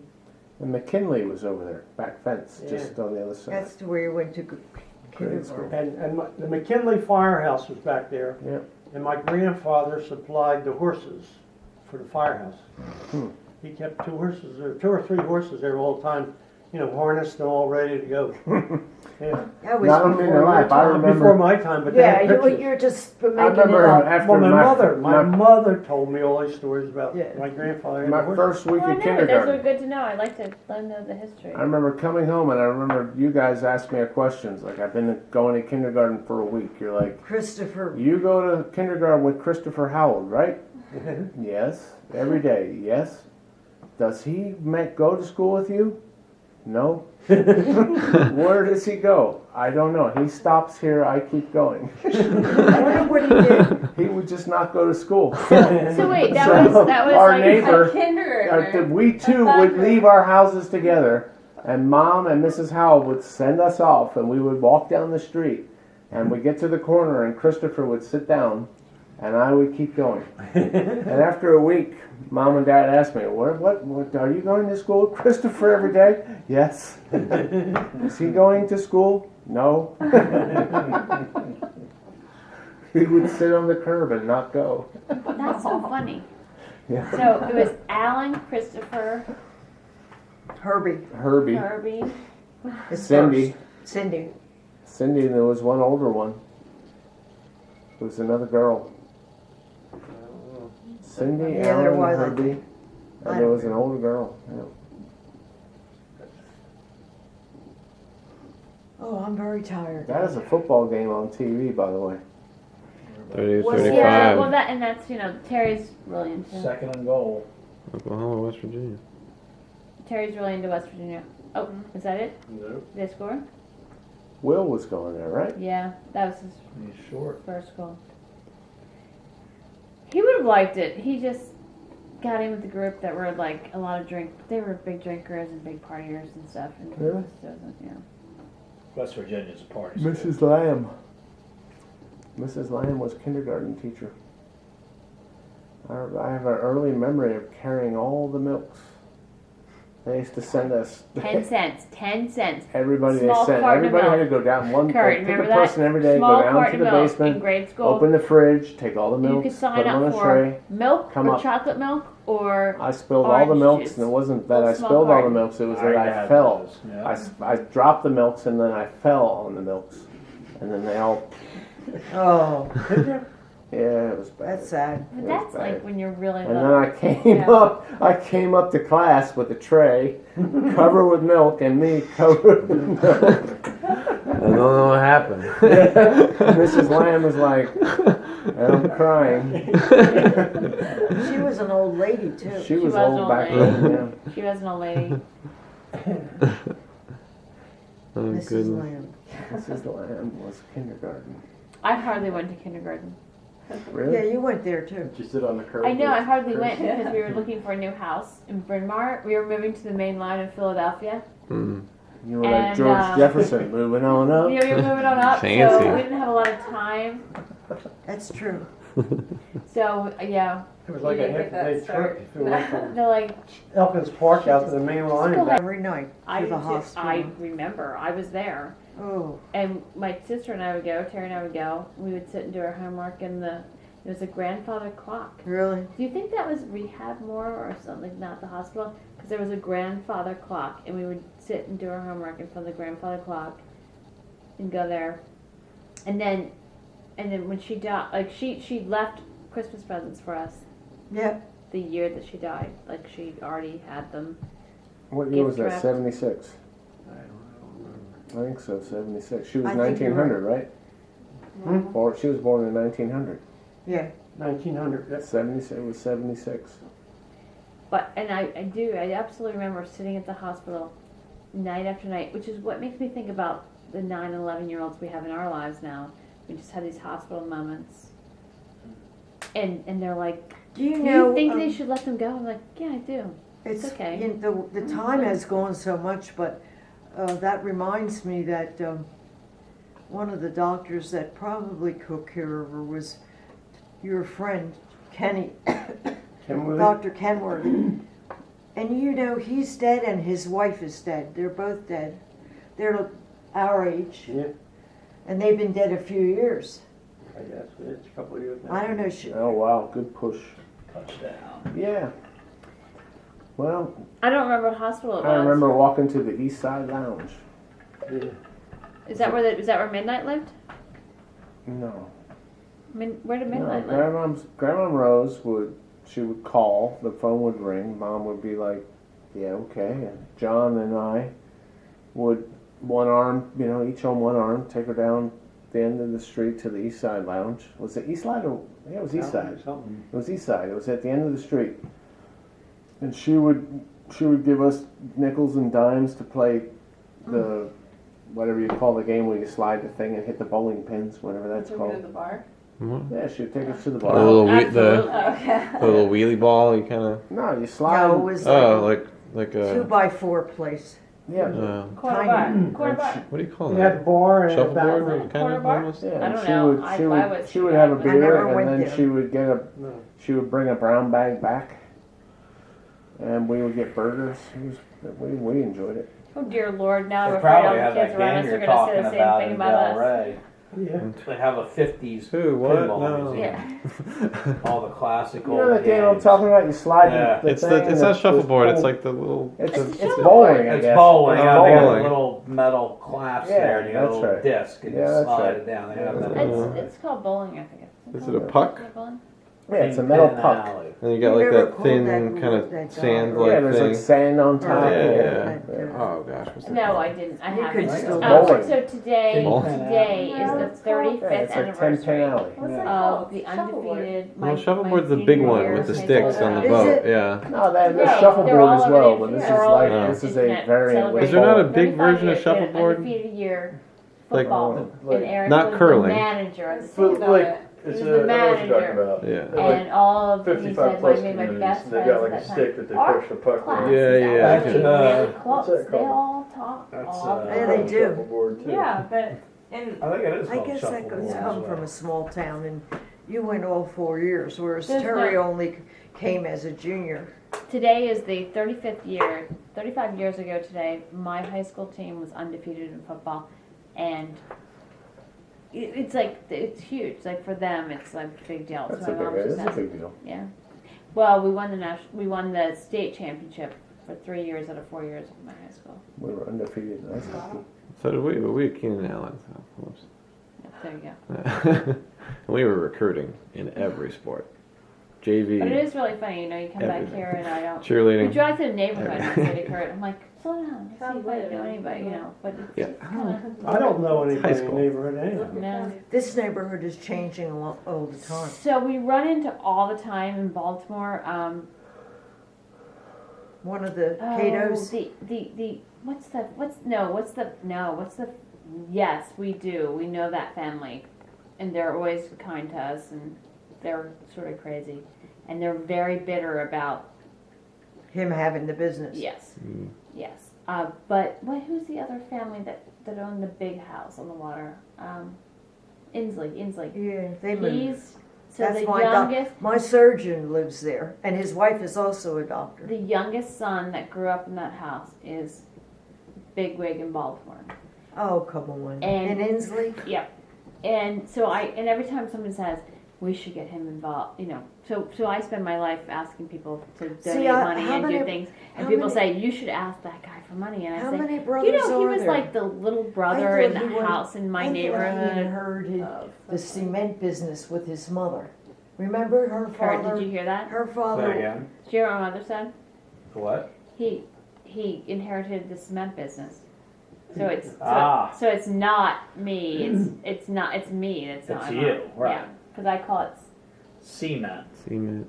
And McKinley was over there, back fence, just on the other side. That's where you went to Grade school. kindergarten. And the McKinley firehouse was back there, Yep. and my grandfather supplied the horses for the firehouse. He kept 2 horses, or 2 or 3 horses there all the time, harnessed and all ready to go. Yeah. That was Not only in before their life, your I time. remember. Before my time, but they Yeah, had pictures. you're just making I remember it up. after Well, my my mother told me all these stories about Yeah. my grandfather. had my horses. first week Well, I in know, those are kindergarten. good to know. I like to let them know the history. I remember coming home and I remember you guys asked me a questions. Like, I've been going to kindergarten for a week. You're like, Christopher. you go to kindergarten with Christopher Howell, right? Yes. Every day. Yes. Does he go to school with you? No. Where does he go? I don't know. He stops here. I keep going. I wonder what he did. He would just not go to school. So wait, that So, was our like neighbor- a kindergartner. We too would leave our houses together, and Mom and Mrs. Howell would send us off, and we would walk down the street, and we'd get to the corner, and Christopher would sit down, and I would keep going. And after a week, Mom and Dad asked me, what are you going to school with Christopher every day? Yes. Is he going to school? No. He would sit on the curb and not go. That's so funny. Yeah. So it was Alan, Christopher, Herbie. Herbie, Herbie. is Cindy. first. Cindy. Cindy, and there was one older one. There was another girl. Cindy, Yeah, there Alan, was, I Herbie, think. and there was an older girl. Yeah. Oh, I'm very tired. That is a football game on TV, by the way. 30 What's- 35. Yeah, well that's Terry's really into Second and goal. Oklahoma, West Virginia. Terry's really into West Virginia. Oh, is that it? No. Did they score? Will was going there, right? Yeah, that was his He's short. first goal. He would have liked it. He just got in with the group that were like a lot of they were big drinkers and big partiers and stuff. And Really? just doesn't, West Virginia's a party. school. Mrs. Lamb. Mrs. Lamb was kindergarten teacher. I have an early memory of carrying all the milks. They used to send us 10 cents. 10 cents. everybody. Small They sent carton of everybody had to milk. go down one. Kurt, pick remember a that? person every day. Small Go down to carton the of milk in basement. grade school. Open the fridge. Take all the You milk. could Put sign them on up a for tray. milk Come or up. chocolate milk or I spilled all the orange milks, juice. and it wasn't that I Little small spilled all the carton. milks. It was that already I had fell. those, yeah. I dropped the milks, and then I fell on the milks, and then they all. Oh, Yeah, it was bad. that's sad. But It that's was bad. like when you're really And little. then I came Yeah. up. I came up to class with a tray covered with milk, and me covered with milk. I don't know what happened. Mrs. Lamb was like, and I'm crying. She was an old lady too. She was was old old back lady. then. Yeah. She was an old lady. Oh, Mrs. goodness. Lamb. Mrs. Lamb was kindergarten. I hardly went to kindergarten. Really? Yeah, you went there too. Did you sit on the curb? I know, I with hardly Chris? went because we were looking for a new house in Bryn Mawr. We were moving to the main line in Philadelphia. Mm. You were like And, George Jefferson moving on up. Yeah, we were moving on up, Fancy. so we didn't have a lot of time. That's true. So, yeah, It was like You a didn't get half a day that start. trip if you went from they're like, Elkins Park out to the main line and back. Every night I, to the I hospital. remember, I was there. Oh, And my sister and I would go, Terry and I would go. We would sit and do our homework in there was a grandfather clock. really? Do you think that was rehab more or something, not the hospital? Because there was a grandfather clock, and we would sit and do our homework in front of the grandfather clock, and go there. And then when she died, like she left Christmas presents for us Yeah. the year that she died. Like she already had them. What year was Gift that? wrap. 76. I don't remember. I think so. 76. She was I think you're 1900, right? Or she was born in 1900. Yeah. 1900. That's 76. It was 76. But and I absolutely remember sitting at the hospital night after night, which is what makes me think about the 9 and 11-year-olds we have in our lives now. We just have these hospital moments, and they're like, Do you "Do know? you think they should let them go?" I'm like, "Yeah, I do." It's okay. You know, the time has gone so much, but that reminds me that one of the doctors that probably took care of her was your friend Kenny, Kenworthy? Dr. Kenworthy. And you know, he's dead and his wife is dead. They're both dead. They're our age, Yeah, and they've been dead a few years. I guess it's a couple of years now. I don't know. Oh wow, good push. Touchdown. Yeah. Well, I don't remember what hospital it was. I remember walking to the East Side Lounge. Yeah. Is that where Midnight lived? No. Where did Midnight live? Grandma Rose would call, the phone would ring, Mom would be like, yeah, okay. And John and I would one arm, each on one arm, take her down the end of the street to the East Side Lounge. Was it East Side or yeah, it was East Side. Something. It was East Side. It was at the end of the street. And she would give us nickels and dimes to play the whatever you call the game where you slide the thing and hit the bowling pins, whatever that's Took me to called. the bar. Yeah, she'd take us to the The bar. little Absolutely. Okay. the little wheelie ball. You kind of No, you slide. No, it was oh like like a a 2x4 place. Yeah. Quarter Tiny. bar. Quarter bar. what do you call You had the that? bar and the back Shuffleboard room. kind Quarter of bar? almost. Yeah, I and don't she know. would I she would was she would have a I beer never and went then there. she would get No. she would bring a brown bag back, and we would get burgers. We enjoyed it. Oh dear Lord! Now I'm They afraid all probably the have kids that around game us are you're going to talking say the same about thing in about Del us. Rey. Yeah. They have a 50s Who? What? pinball No. museum. Yeah. All the classic You old know that game I'm games. talking about? You slide Yeah. the It's thing. the and it's not it's shuffleboard. It's pulled- like the little. it's It's bowling. bowling. I It's guess. bowling. It's Yeah, they have a bowling. little metal clasp Yeah, there, and you have a that's little right. disc, and Yeah, you that's slide right. it down. They have Yeah. that. It's called bowling, I think. Is it a puck? Is it bowling? Yeah, it's a metal Kingpin puck. Alley. And you got We like never that called thin that kind of that sand dog. Yeah, like there's like thing. sand on top. Yeah. Yeah. Oh gosh, what's that No, called? I didn't. I You haven't. could still bowling. So today Bowling. is the Yeah, 35th it's like 10 pin anniversary alley. What's that of called? the Shuffleboard. undefeated. Well, shuffleboard's the big one with the sticks on the Is boat. it? Yeah. No, there's Yeah, they're shuffleboard all as over well, the but this is internet. They're all like over this the is a internet variant. celebrating. with Is there not a ball. big 35 version of years, yeah, shuffleboard? Undefeated year Like- football. Like- and Eric Not was curling. the manager of the But team. like, it's He a, was the I know what you're talking manager. about. Yeah. Like And all of he 55 said, plus my communities, best and friends they got like at a that stick time. that they Our push the puck class with. Yeah, is yeah, actually I can- really close. what's that They called? all talk. That's, all Yeah, they do. Shuffleboard, too. Yeah, but and I think it is I called guess that shuffleboard goes as come well. from a small town, and you went all 4 years, whereas There's Terry no- only came as a junior. Today is the 35th year. 35 years ago today, my high school team was undefeated in football, and it's like it's huge. Like for them, it's like a big deal. That's So a my big, mom it just is a asked- big deal. Yeah. Well, we won the state championship for 3 years out of 4 years of my high school. We were undefeated in ice hockey. So did we, but we had Keenan Allen. So, whoops. There you go. We were recruiting in every sport. JV, But it is really funny, you come back Everything. here and I don't. We cheerleading. drive through the neighborhood and I say to Kurt, I'm like, slow down, see if I know anybody, But it's Yeah. kinda, I don't know anybody in the school. neighborhood anyway. no. This neighborhood is changing a lot all the time. So we run into all the time in Baltimore. One of the Oh, Cato's. yes, we do. We know that family. And they're always kind to us and they're sort of crazy, and they're very bitter about Him having the business. yes, Mm. yes. But who's the other family that owned the big house on the water? Inslee. Yeah, they moved. He's so That's the my youngest. my surgeon lives there, and his wife is also a doctor. The youngest son that grew up in that house is bigwig in Baltimore. Oh, come on. And- in Inslee? Yep. And so and every time someone says we should get him involved, so I spend my life asking people to donate money how and do many- things, and how people many- say you should ask that guy for money, and I How say, many brothers he are was there? like the little brother I in thought the he was- house in my I thought he neighborhood. inherited the cement business with his mother. Remember her Kurt, father? did you hear that? Her Say father. again. Did you hear what my mother said? What? He inherited the cement business. So it's Ah. so it's not me. It's not. It's me. It's not. It's my you, mom. right. Yeah, because I call it Cement. Cement.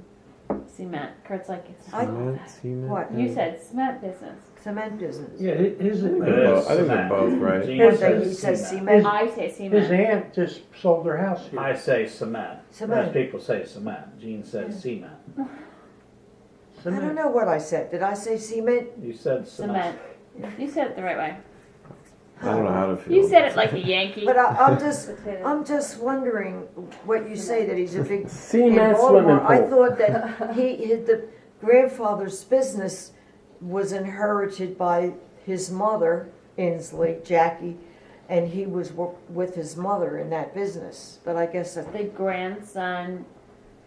cement. Kurt's like it's I- not Cement. that. Cement. What? You said cement business. Cement business. Yeah, his I think It they're is both- I think they're cement. both right. Gene His- He says cement. cement. I say his cement. aunt just sold their house here. I say cement. Cement. Most people say cement. Gene says cement. I don't know what I said. Did I say cement? You said cement. Cement. You said it the right way. I don't know how to feel. You said it like a Yankee. But I'm just wondering what you say that he's a big. in Cement Baltimore. swimming I pool. thought that the grandfather's business was inherited by his mother, Inslee, Jackie, and he was with his mother in that business. But I guess I The think grandson.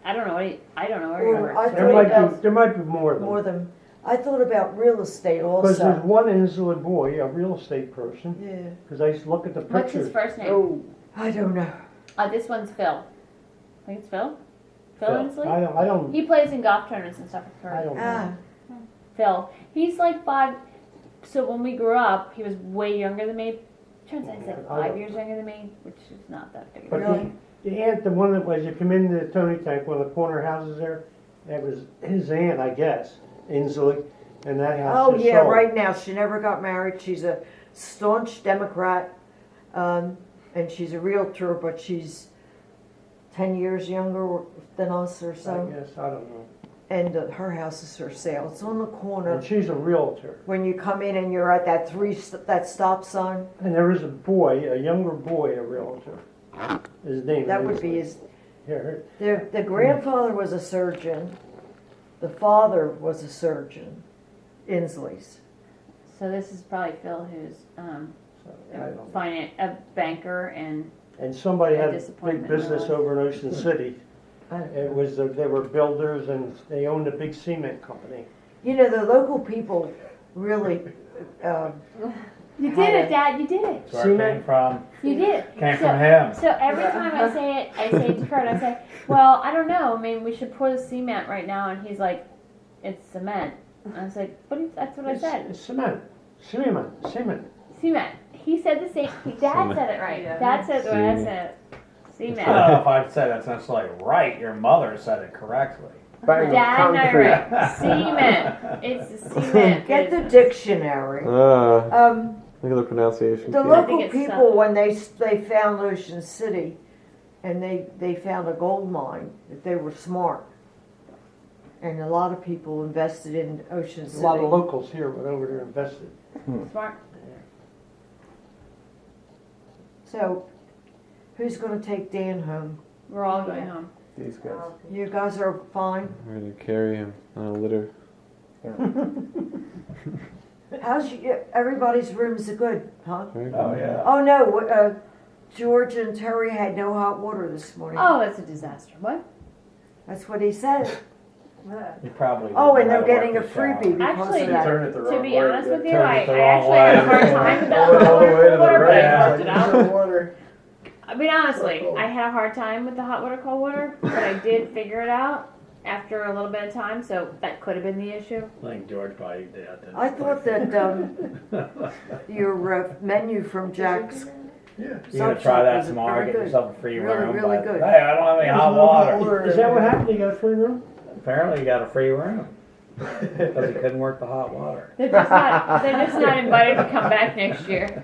I don't know. I don't know where Well, he I works. There might be more of them. more than I thought about real estate Because there's also. one Inslee boy, a real estate person, Yeah, because I used to look at the What's his pictures. first name? I don't know. This one's Phil. I think it's Phil. Phil Phil. Inslee. I don't, He plays in golf tournaments and stuff with I Kurt. don't know. Ah, Phil. He's like 5. So when we grew up, he was way younger than me. Turns out he's like I don't- 5 years younger than me, which is not that big. But Really? the aunt, the one that was, you come into the Tony Tank, one of the corner houses there, that was his aunt, I guess, Inslee, and that house oh just yeah, sold. right now she never got married. She's a staunch Democrat, and she's a realtor, but she's 10 years younger than us or I so. guess, I don't know. And her house is for sale. It's on the corner. And she's a realtor. When you come in and you're at that stop sign, And there is a boy, a younger boy, a realtor. His name that is would be Inslee. his. Here, The grandfather was a surgeon. The father was a surgeon. Inslee's. So this is probably Phil, who's so, I don't know. a banker, and And somebody A had a big disappointment in business life. over in Ocean City. It was, they were builders and they owned a big cement company. You know, the local people really. you Had did it, a- Dad. You did it. That's where it Cement. came from. You did it. Came So- from him. So every time I say it to Kurt, I say, well, I don't know. I mean, we should pour the cement right now. And he's like, it's cement. And I was like, that's what I said. It's cement, cement. Cement. He said the same. Dad said it right. Dad said the way I said it. I don't Cement. know if I'd say that's necessarily right. Your mother said it correctly. Bang, Dad and I concrete. are cement. It's the cement. Get the dictionary. Look Um, at the pronunciation. the kid. I think local it's people, when they found Ocean City, and they found a gold mine, that they were smart. And a lot of people invested in Ocean A City. lot of locals here went over there and invested. Smart. So, who's going to take Dan home? We're all going home. These guys. You guys are fine. We're gonna carry him on a litter. How's everybody's rooms are good, huh? Right? Oh yeah. Oh no, George and Terry had no hot water this morning. Oh, that's a disaster. What? That's what he said. You probably. Oh, wouldn't and they're know how to getting a work the shower. freebie because Actually, of that. Turn it the To be honest with you, Turned I it the wrong actually had a hard way. time with the All the way to the water, but I right. worked it out. Water. I mean, honestly, I had a hard time with the hot water, cold water, but I did figure it out after a little bit of time, so that could have been the issue. I think George probably did. I thought that your menu from Jack's. You gotta try that tomorrow. Get Good. yourself a free Really, room. really but, good. Hey, I don't have any hot water. Is that what happened? You got a free room? Apparently, you got a free room because he couldn't work the hot water. They're just not invited to come back next year.